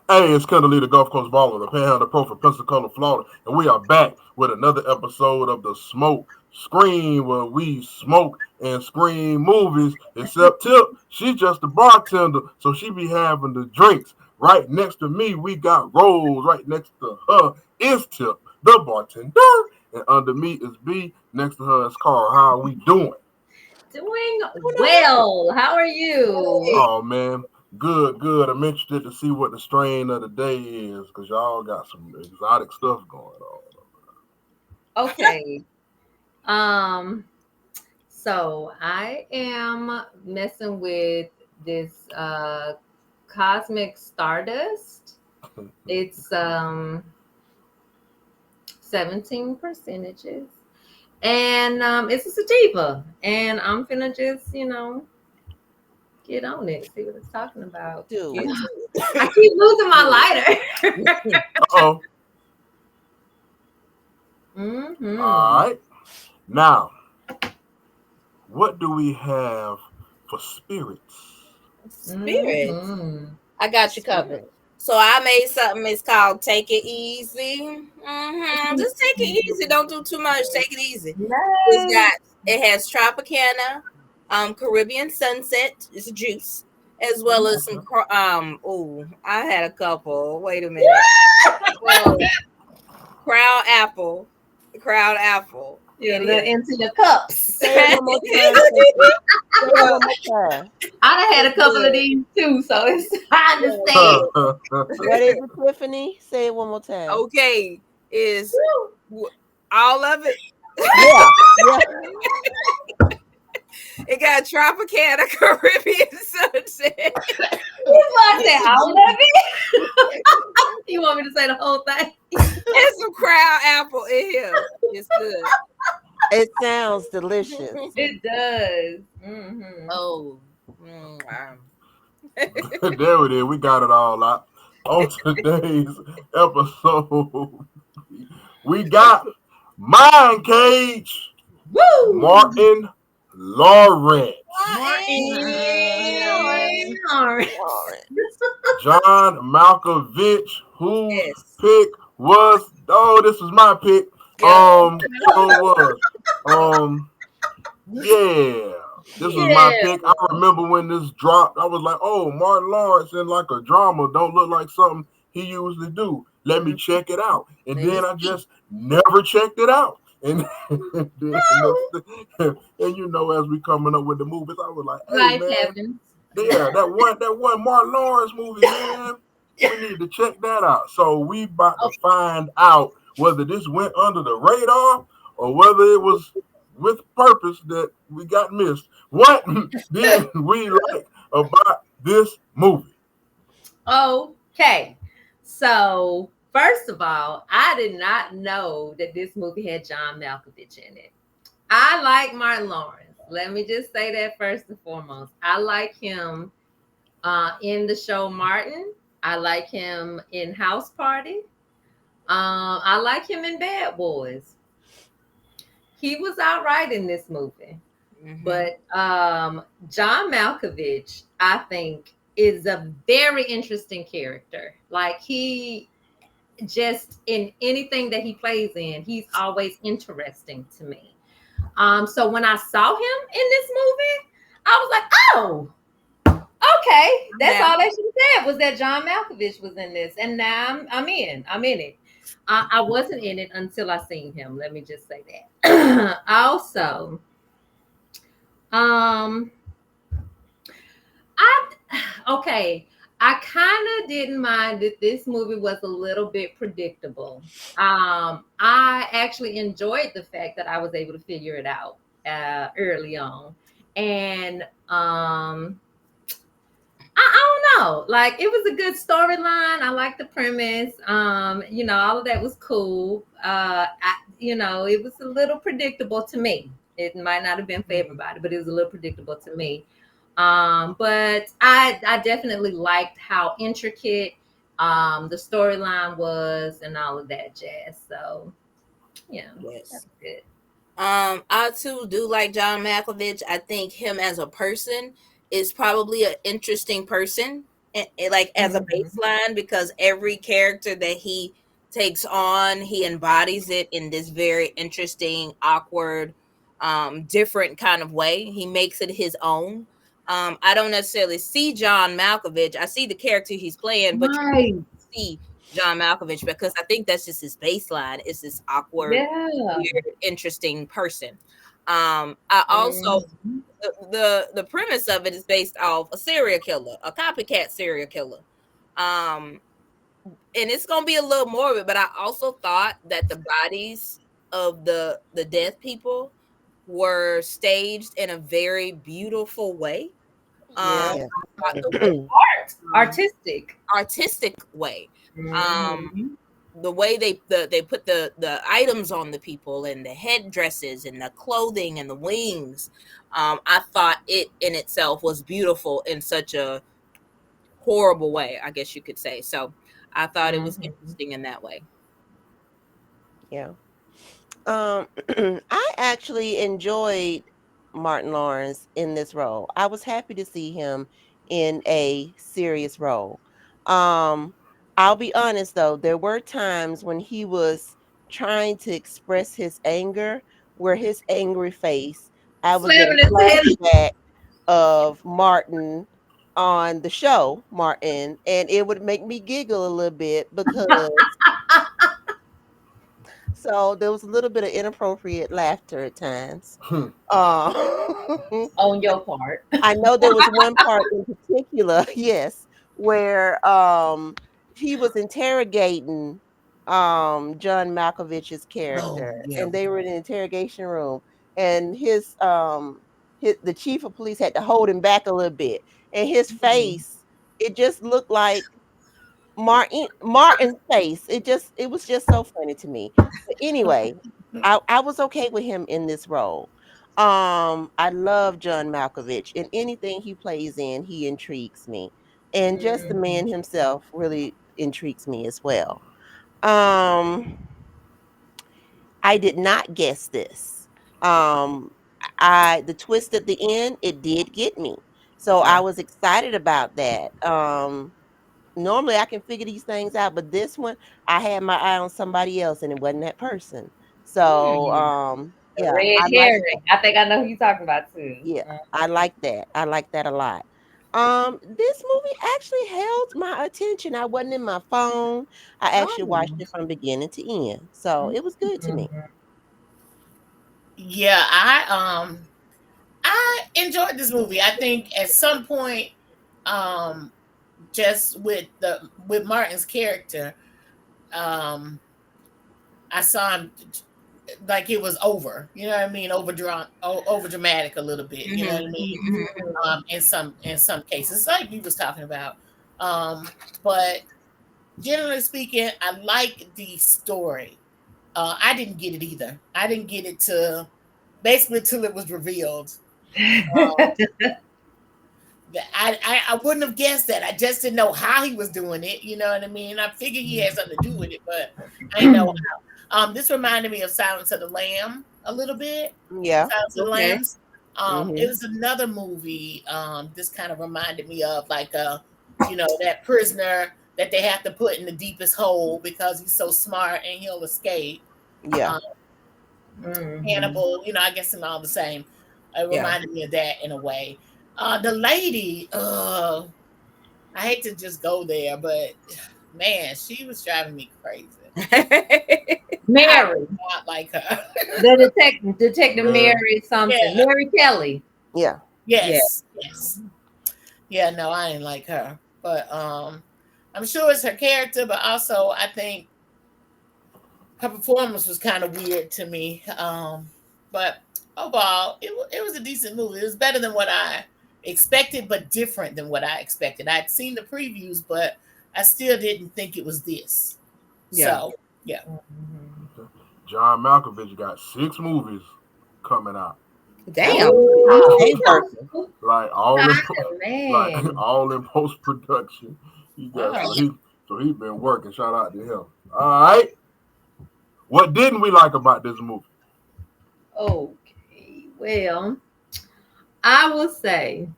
Hey, it's Kendall, the Gulf Coast Ballin, the Panhandle Pro from Pensacola, Florida, and we are back with another episode of the Smoke Screen, where we smoke and screen movies. Except Tip, she's just a bartender, so she be having the drinks. Right next to me, we got Rose. Right next to her is Tip, the bartender, and under me is B. Next to her is Carl. How are we doing? Doing well. How are you? Oh man, good, good. I'm interested to see what the strain of the day is because y'all got some exotic stuff going on. Okay. Um, so I am messing with this cosmic stardust. It's 17 percentages. And it's a sativa. And I'm finna just, get on it, see what it's talking about. Do Get it. to it. I keep losing my lighter. Uh-oh. mm-hmm. All right. Now, what do we have for spirits? Spirits. Mm-hmm. I got you covered. Spirit. So I made something. It's called Take It Easy. Just take it easy. Don't do too much. Take it easy. It's Nice. got. It has Tropicana, Caribbean Sunset. It's a juice, as well as some. Oh, I had a couple. Wait a minute. Well, Crowd Apple. Crowd Apple. You're a It little is. into your cups. Say it one more time. Say it one more time. I done had a It's couple of good. these too, so it's I Yeah, understand. What is it, Tiffany? Say it one more time. okay, is all of it. Yeah, yeah. It got Tropicana, Caribbean Sunset, That's why I said all of it. You want me to say the whole thing? and some Crown Apple in here. It's good. It sounds delicious. It does. Mm-hmm. Oh, wow. There it is. We got it all out. On today's episode, we got Mindcage, Woo! Martin Lawrence, Martin Lawrence. John Malkovich, whose Yes. pick was this was my pick. Yeah. So it was. Yeah. This was my Yeah. pick. I remember when this dropped, I was like, oh, Martin Lawrence in like a drama don't look like something he usually do. Let me check it out. And Let me then I see. just never checked it out. And and as we coming up with the movies, I was like, hey Life man, happens. yeah, that one Martin Lawrence movie, man. We need to check that out. So we about to find out whether this went under the radar or whether it was with purpose that we got missed. What did we like about this movie? Okay. So, first of all, I did not know that this movie had John Malkovich in it. I like Martin Lawrence. Let me just say that first and foremost. I like him in the show Martin. I like him in House Party. I like him in Bad Boys. He was all right in this movie. But John Malkovich, I think, is a very interesting character. Like he just in anything that he plays in, he's always interesting to me. So when I saw him in this movie, I was like, oh, okay. That's Yeah. all they should have said was that John Malkovich was in this. And now I'm in. I'm in it. I wasn't in it until I seen him. Let me just say that. Also, um, I okay. I kind of didn't mind that this movie was a little bit predictable. I actually enjoyed the fact that I was able to figure it out early on, and I don't know. Like it was a good storyline. I like the premise. All of that was cool. It was a little predictable to me. It might not have been for everybody, but it was a little predictable to me. But I definitely liked how intricate the storyline was and all of that jazz. So yeah, Yes. that's good. I too do like John Malkovich. I think him as a person is probably an interesting person like as a Mhm. baseline, because every character that he takes on, he embodies it in this very interesting, awkward, different kind of way. He makes it his own. I don't necessarily see John Malkovich. I see the character he's playing, but you Right. see John Malkovich because I think that's just his baseline. Is this awkward, Yeah. weird, interesting person. I also Mhm. the premise of it is based off a serial killer, a copycat serial killer. Um, and it's gonna be a little morbid, but I also thought that the bodies of the dead people were staged in a very beautiful way. Yeah. I thought the way, Art. um, Artistic. artistic way. Um, Mhm. the way they put the items on the people and the headdresses and the clothing and the wings, I thought it in itself was beautiful in such a horrible way, I guess you could say. So I thought it was Mhm. interesting in that way. Yeah. Um, I actually enjoyed Martin Lawrence in this role. I was happy to see him in a serious role. Um, I'll be honest though, there were times when he was trying to express his anger, where his angry face, I was Slamming getting his head. flashback of Martin on the show, Martin, and it would make me giggle a little bit because so there was a little bit of inappropriate laughter at times. Hmm. Uh, On your part. I know there was one part in particular, yes, where he was interrogating John Malkovich's Oh character, yeah. and they were in an interrogation room, and the chief of police had to hold him back a little bit, and his Mhm. face, it just looked like Martin's face. It was just so funny to me. But anyway, I was okay with him in this role. I love John Malkovich. In anything he plays in, he intrigues me. And just the Mhm. man himself really intrigues me as well. Um I did not guess this. Um I the twist at the end, it did get me. So I Yeah. was excited about that. Normally I can figure these things out, but this one I had my eye on somebody else and it wasn't that person. So Hmm. The yeah, red I like that. herring. I think I know who you're talking about too. Yeah, I like that. I like that a lot. This movie actually held my attention. I wasn't in my phone. I actually watched Oh. it from beginning to end. So it was good to me. Mhm. Yeah, I enjoyed this movie. I think at some point, um, just with Martin's character, um, I saw him like it was over. You know what I mean? Overdrawn, over dramatic a little bit. You know what I Mm-hmm. mean? Mm-hmm. In some cases, like you was talking about. But generally speaking, I like the story. I didn't get it either. I didn't get it to basically till it was revealed. Um, I wouldn't have guessed that. I just didn't know how he was doing it. You know what I mean? I figured he had something to do with it, but I didn't know how. This reminded me of Silence of the Lamb a little bit. Yeah. Silence of the Okay. Lambs. It Mhm. was another movie. This kind of reminded me of like that prisoner that they have to put in the deepest hole because he's so smart and he'll escape. Yeah. Um, Mhm. Hannibal, I guess them all the same. It Yeah. reminded me of that in a way. The lady, I hate to just go there, but man, she was driving me crazy. I did Mary. not like her. The detective Yeah. Mary something. Yeah. Mary Kelly. Yeah. Yeah. Yes. Yes. Yeah. No, I didn't like her. But I'm sure it's her character, but also I think her performance was kind of weird to me. But overall, it was a decent movie. It was better than what I expected, but different than what I expected. I'd seen the previews, but I still didn't think it was this. Yeah. So yeah. Mhm. John Malkovich got 6 movies coming out. That's Damn. he's Ooh, stay working. Like all in like man. all in post production. He got Wow. so he's been working. Shout out to him. All right. What didn't we like about this movie? Okay. Well, I will say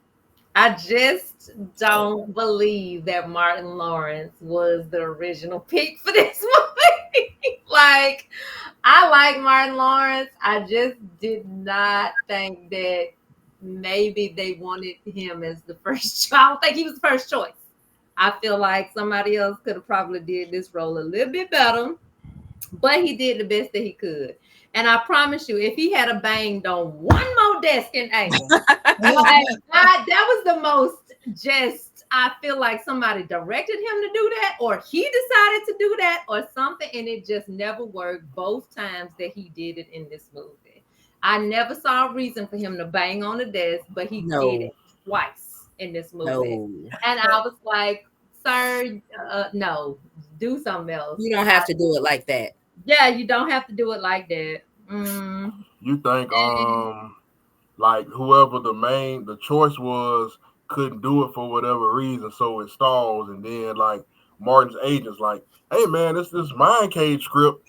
I just don't believe that Martin Lawrence was the original pick for this movie. Like, I like Martin Lawrence. I just did not think that maybe they wanted him as the first choice. I don't think he was the first choice. I feel like somebody else could have probably did this role a little bit better, but he did the best that he could. And I promise you, if he had a banged on one more desk in anger, like that was the most just I feel like somebody directed him to do that, or he decided to do that, or something, and it just never worked both times that he did it in this movie. I never saw a reason for him to bang on the desk, but he did No, it twice in this movie. no. And I was like, sir, no, do something else. You don't have to do it like that. Yeah, you don't have to do it like that. Mm. You think And like whoever the choice was couldn't do it for whatever reason, so it stalls, and then like Martin's agent's like, hey man, this Mindcage script,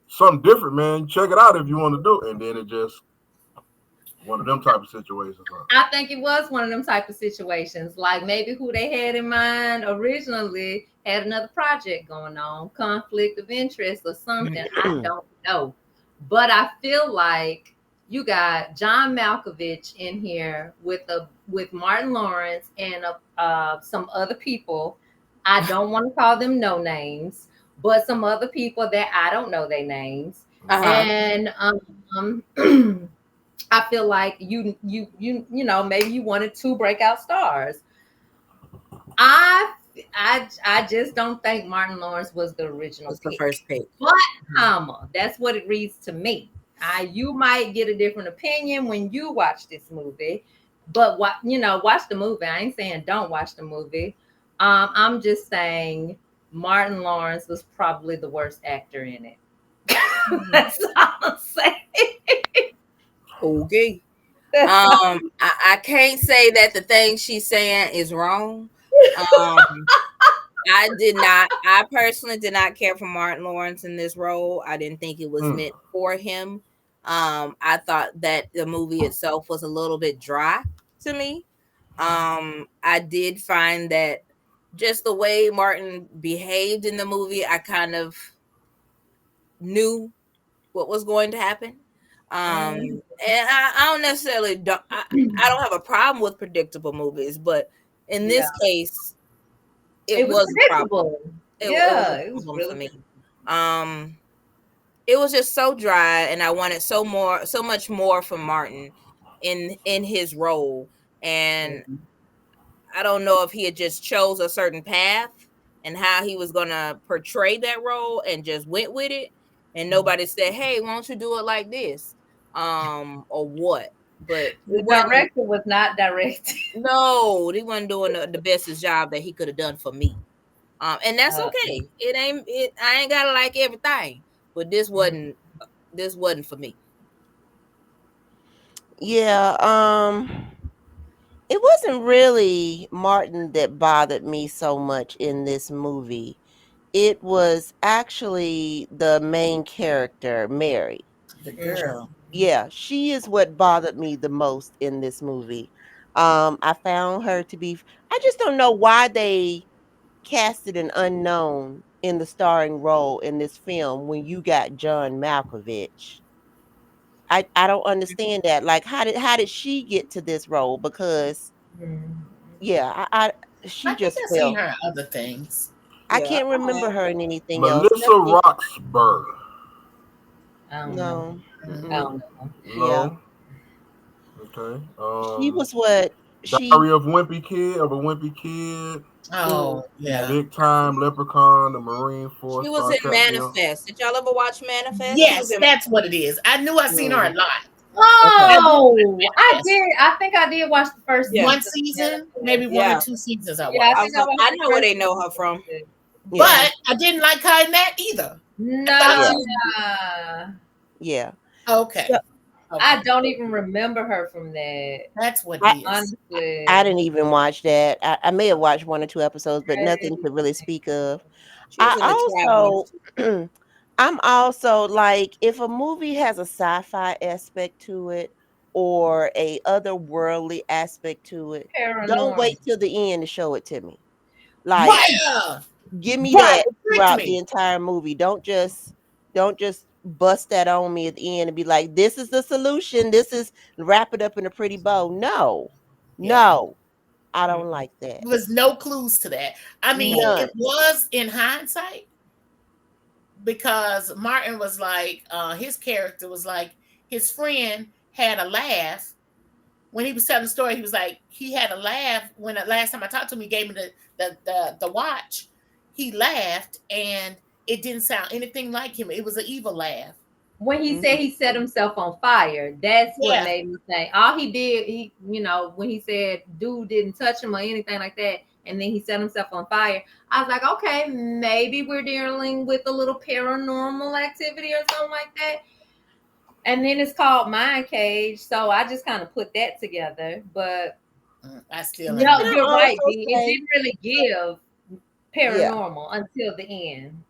something different, man. Check it out if you want to do it. And then it just one of them type of situations. Huh? I think it was one of them type of situations. Like maybe who they had in mind originally had another project going on, conflict of interest or something. I don't know. But I feel like you got John Malkovich in here with Martin Lawrence and some other people. I don't want to call them no names, but some other people that I don't know their names. Uh-huh. And I feel like maybe you wanted two breakout stars. I I just don't think Martin Lawrence was the original Was the pick. first pick. But that's what it reads to me. You might get a different opinion when you watch this movie, but watch the movie. I ain't saying don't watch the movie. I'm just saying Martin Lawrence was probably the worst actor in it. That's all I'm saying. Okay. I can't say that the thing she's saying is wrong. Um, I personally did not care for Martin Lawrence in this role. I didn't think it was Mm. meant for him. I thought that the movie itself was a little bit dry to me. I did find that just the way Martin behaved in the movie, I kind of knew what was going to happen. Mm. And I don't necessarily I don't have a problem with predictable movies, but in Yeah, this case, it it was was a problem. predictable. It was Yeah, a it was problem for really me. predictable. Um, it was just so dry, and I wanted so much more from Martin in his role. And I don't know if he had just chose a certain path and how he was gonna portray that role and just went with it, and nobody said, "Hey, why don't you do it like this?" Or what? But he The wasn't. director was not directing. No, he wasn't doing the bestest job that he could have done for me. And that's Uh, okay. It ain't it. I ain't gotta like everything, but this wasn't for me. Yeah, it wasn't really Martin that bothered me so much in this movie. It was actually the main character, Mary. The girl. Yeah, she is what bothered me the most in this movie. I found her to be I just don't know why they casted an unknown in the starring role in this film when you got John Malkovich. I don't understand that. Like how did she get to this role? Because mm, yeah, I she I think just I've seen fell. her in other things. I Yeah, can't remember her in anything else. Melissa Nothing. Roxburgh. I don't know. No. I Mm-mm. don't know. Yeah. No. Okay. She was what she Diary of Wimpy Kid of a Wimpy Kid. mm, Oh, yeah. Big Time, Leprechaun, the Marine she Force, was Star in Trek. Yeah. Manifest. Did y'all ever watch Manifest? She was Yes, in. that's what it is. I knew I seen her a Mm, lot. okay. I knew Oh, I yes. did. I think I did watch the first Yeah, One season. season, Yeah, maybe one or yeah. two seasons I yeah, I I watched. was think I gonna, watched I the know where first they know her season. from. yeah. But I didn't like her in that either. I thought No, she Yeah. was Yeah. okay. So I Okay. don't even remember her from that. That's what I it is. I Honestly. didn't even watch that. I may have watched one or two episodes, but nothing to really speak of. She was I in the Travelers. also I'm also like if a movie has a sci-fi aspect to it, or a otherworldly aspect to it, don't Paranormal. wait till the end to show it to me. Like, Right. Yeah. give me Right. that It tricked throughout the me. entire movie. Don't just bust that on me at the end and be like, this is the solution. This is wrap it up in a pretty bow. No. Yeah. No. I don't Mm-mm. like that. There was no clues to that. I mean, No. None. it was in hindsight because Martin was like, his character was like, his friend had a laugh when he was telling the story. He was like, he had a laugh when the last time I talked to him, he gave me the watch. He laughed and it didn't sound anything like him. It was an evil laugh. When he Mhm. said he set himself on fire, that's what Yeah. made me think. All he did, when he said dude didn't touch him or anything like that, and then he set himself on fire, I was like, okay, maybe we're dealing with a little paranormal activity or something like that. And then it's called Mindcage, so I just kind of put that together. But I still ain't no, Can know. I you're right, also B. It say, didn't really give yeah. paranormal until the end.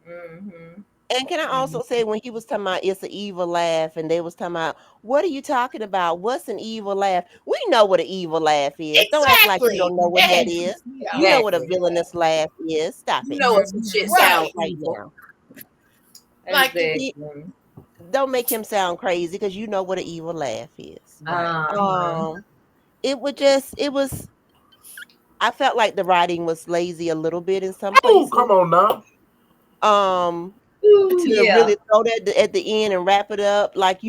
And can I Mhm. also say, when he was talking about it's an evil laugh, and they was talking about, what are you talking about? What's an evil laugh? We know what an evil laugh is. Don't act like you Exactly. don't know what That that had is. pissed me You off. know what a Exactly. villainous laugh is. Stop You it. know when some shit Stop sound it Right. right evil. now. Like it, Exactly. He, don't make him sound crazy, because you know what an evil laugh is. right. Uh-huh. Um, it was. I felt like the writing was lazy a little bit in some Oh, places. come on now. Um, Ooh, to yeah. really throw that at the end and wrap it up, like,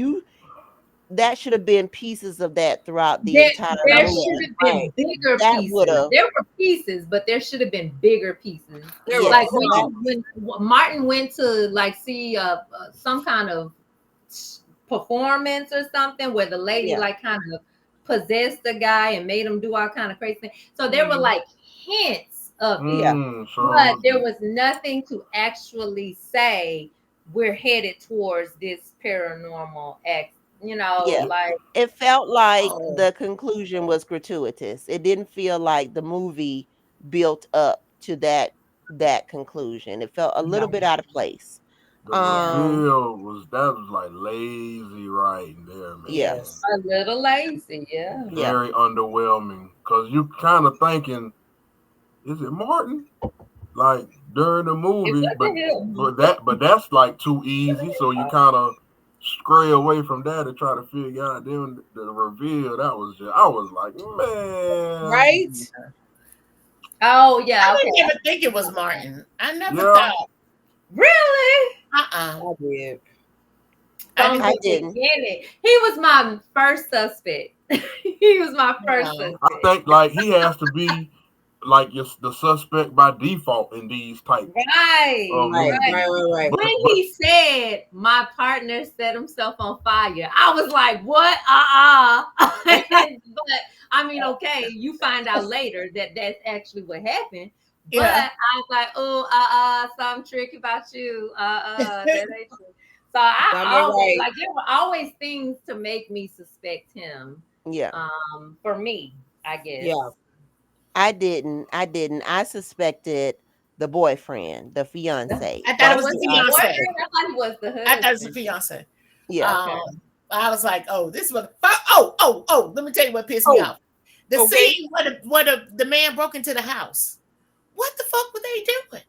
that should have been pieces of that throughout the There, entire there Yeah, should movie. have right. been bigger That would pieces. have, There were pieces, but there should have been bigger pieces. There were Like yes, when that, Martin went to like see some kind of performance or something where the lady yeah, like kind of possessed the guy and made him do all kind of crazy things. So there were Mhm. like hints of it, yeah, but Sure there did. was nothing to actually say we're headed towards this paranormal act. yeah. Like It felt like Oh, the conclusion was gratuitous. It didn't feel like the movie built up to that conclusion. It felt a little bit no. out of place. The Yeah. Um, reveal was like lazy writing there, yeah, man. Yes. a little lazy, yeah. yeah, Very underwhelming. Cause you kind of thinking, is it Martin? Like during the It movie, but wasn't him. that's like too easy. So you kind of stray away from that and try to figure out. Then the reveal, that was just, I was like, man, Right? Yeah. Oh I yeah, okay. didn't even think it was Martin. I never yeah. thought. Really? Uh-uh. I did. I From didn't. I the didn't. beginning. He was my first suspect. He was my first No. I suspect. think like he has to be like the suspect by default in these type Right, of Right, right. right, movies. right, right. But When he said my partner set himself on fire, I was like, what? But I mean, okay, you find out later that that's actually what happened. But Yeah. I was like, oh, something tricky about you. That ain't true. So I Something ain't always right. like there were always things to make me suspect him. Yeah, For me, I guess. Yeah. I didn't. I suspected the boyfriend, the fiance. I thought it Oh, was That's was the who he I the fiance. boyfriend? suspected. I thought he was the I thought it was the husband. fiance. Yeah. Okay. I was like, oh, this was oh. Let me tell you what pissed me Oh, off. The okay. scene where the man broke into the house. What the fuck were they doing?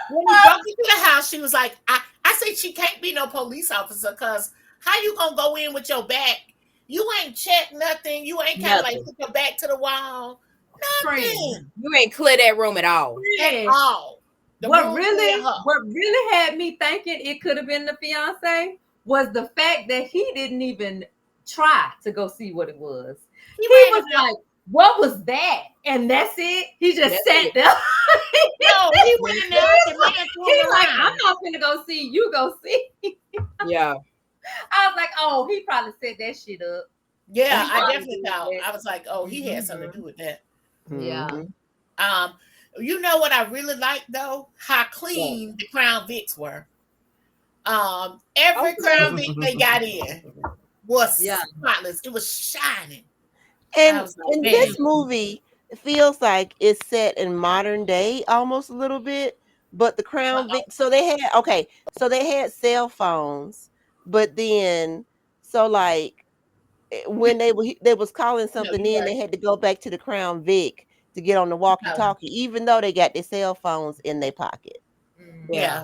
When he broke into the house, she was like, I said she can't be no police officer because how you gonna go in with your back? You ain't checked nothing. You ain't kind of like Nothing. put your back to the wall. Friend. Nothing You ain't clear that room at all. at Friend. all. The What room clear really, her. what really had me thinking it could have been the fiance was the fact that he didn't even try to go see what it was. He He ran was out. like, "What was that?" And that's it. He just That's sat it. there. No, he ran out. The man threw He's him like, "I'm around. not gonna go see. You go see." Yeah. I was like, "Oh, he probably set that shit up." Yeah, He I probably definitely did thought. that. I was like, oh, he had something to Mhm. do with that. Yeah. Hmm. Um, you know what I really liked though? How Yeah. clean the Crown Vics were. Every Okay. Crown Vic they got in was Yeah. spotless. It was shining. I And was like, in man, this movie, it feels like it's set in modern day almost a little bit. But the Crown uh-oh. Vic, so they had cell phones, but then, so like, when they was calling No, something you're in, right. they had to go back to the Crown Vic to get on the walkie-talkie, even though they got their cell phones in their pocket. Mhm. Yeah, Yeah.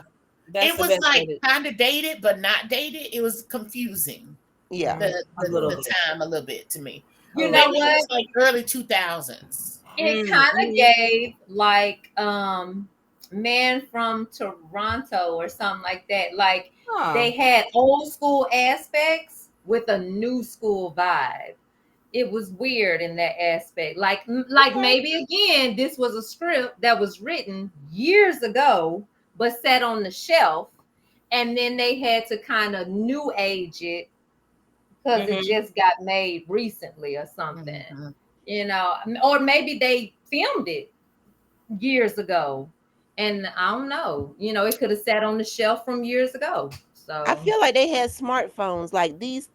that's It the was best way like to kind of dated, but not dated. It was confusing Yeah. a little the bit, time a little bit to me. a You little know Maybe bit. it what? was like early 2000s. It kind of Mm-hmm. gave like Man from Toronto or something like that. Like Oh. they had old school aspects with a new school vibe. It was weird in that aspect. Like Okay. maybe again this was a script that was written years ago but sat on the shelf, and then they had to kind of new age it because it Mm-hmm. just got made recently or something. Mhm. You know, or maybe they filmed it years ago, and I don't know. You know, it could have sat on the shelf from years ago. I So feel like they had smartphones like these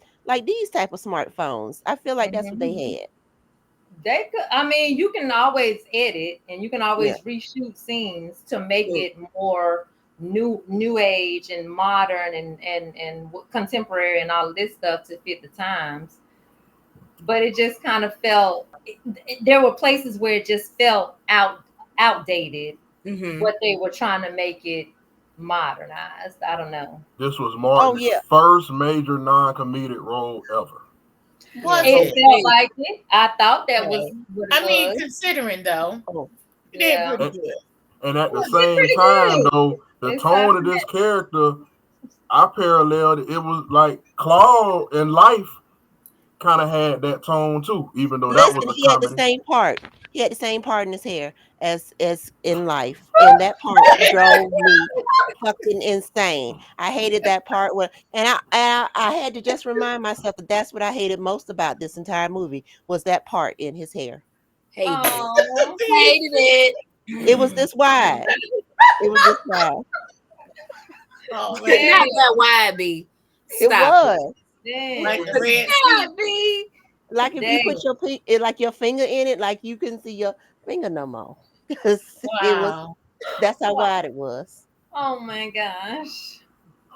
type of smartphones. I feel like that's what mhm. they had. They could. I mean, you can always edit, and you can Yeah. always reshoot scenes to make True. it more new age and modern and contemporary and all of this stuff to fit the times. But it just kind of felt there were places where it just felt outdated, Mm-hmm. but they were trying to make it modernized. I don't know. This was Oh Martin's yeah. first major non-comedic role ever. Was Yeah. It it? felt Okay. like it. I thought that was Okay. what it I mean, was. considering though, Oh. you did Yeah, pretty And, good. and at the well, did same pretty time, good. though, the It's time tone of for this character, I paralleled it. It was like Claude in life kind of had that tone too, even though that was Listen, a he had the comedy. same part. He had the same part in his hair as in life. And that part drove me fucking insane. I hated that part when and I had to just remind myself that that's what I hated most about this entire movie was that part in his hair. Hated it. Oh, Hated It was it. this wide. It was this wide. Oh Not man, dang, that wide, B. It Stop it. was. like dang, the Red Sea. God, B. Like if you put dang. like your finger in it, like you couldn't see your finger no more. 'Cause it was Wow. that's how Wow. wide it was. Oh my gosh.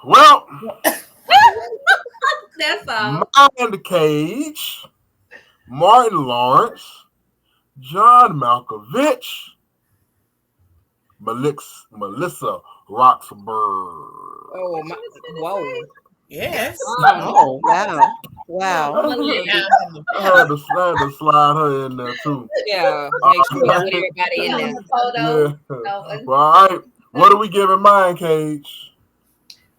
Well, That's all. Mind Cage, Martin Lawrence, John Malkovich, Melissa Roxburgh. Oh What my. you was gonna Whoa. say? Yes. Oh wow. Look, Wow. put it Melissa. down in the I had to slide her in there too. Yeah. All Make sure y'all right. put everybody in On there. the photo. Yeah. No. Well, all right. What are we giving Mind Cage?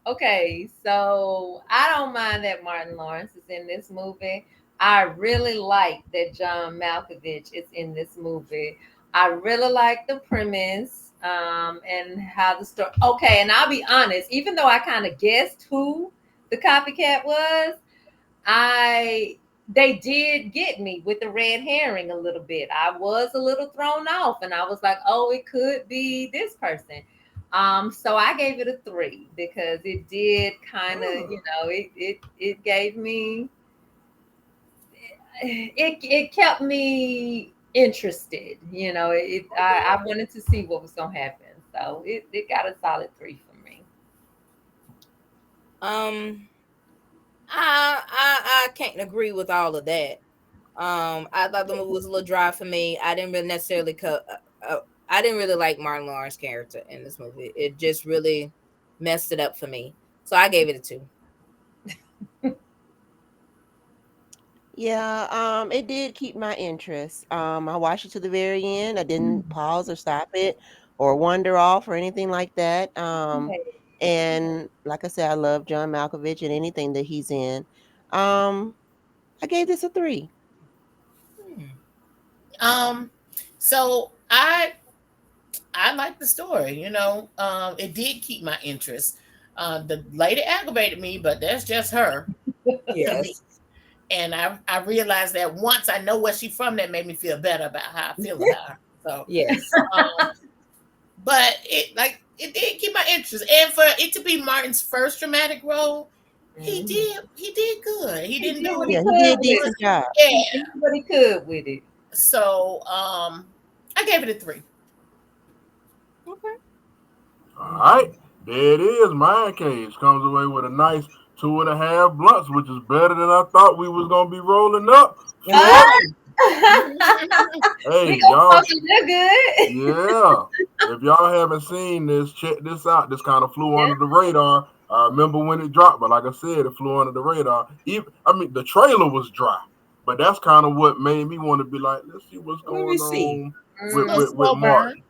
Okay, so I don't mind that Martin Lawrence is in this movie. I really like that John Malkovich is in this movie. I really like the premise and how the story. Okay, and I'll be honest, even though I kind of guessed who the copycat was, I they did get me with the red herring a little bit. I was a little thrown off, and I was like, "Oh, it could be this person." So I gave it a 3 because it did kind of, Mm. it gave me it kept me interested. I wanted to see what was gonna happen, so it got a solid 3 for me. Um, I can't agree with all of that. I thought the movie was a little dry for me. I didn't really necessarily I didn't really like Martin Lawrence's character in this movie. It just really messed it up for me. So I gave it a 2. Yeah, it did keep my interest. I watched it to the very end. I didn't pause or stop it or wander off or anything like that. Okay. And like I said, I love John Malkovich and anything that he's in. Um, I gave this a 3. Hmm. Um, so I like the story. It did keep my interest. The lady aggravated me, but that's just her to me. Yes. And I realized that once I know where she's from, that made me feel better about how I feel about her. So, Yes. um, but it did keep my interest, and for it to be Martin's first dramatic role, Mhm. he did good. He He didn't did do what it. he Yeah, he could did with it. decent job. Yeah. He did what he could with it. So I gave it a 3. Okay. All right. There it is. Mind Cage comes away with a nice 2.5 blunts, which is better than I thought we was gonna be rolling up. Hey, We gonna y'all. smoke real good. Yeah. If y'all haven't seen this, check this out. This kind of flew under the radar. I remember when it dropped, but like I said, it flew under the radar. The trailer was dry, but that's kind of what made me want to be like, let's see what's going on with Martin.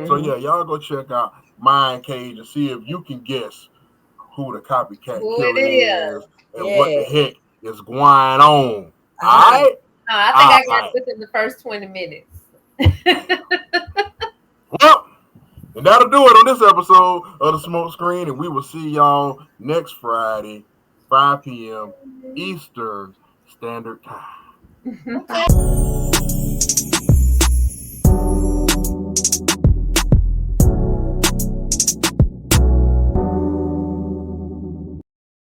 So yeah, y'all go check out Mindcage and see if you can guess who the copycat Who killer it is. and what the heck is going on. All right. No, I think I got it within the first 20 minutes. Well, and that'll do it on this episode of The Smoke Screen, and we will see y'all next Friday, 5 p.m. Eastern Standard Time. Okay.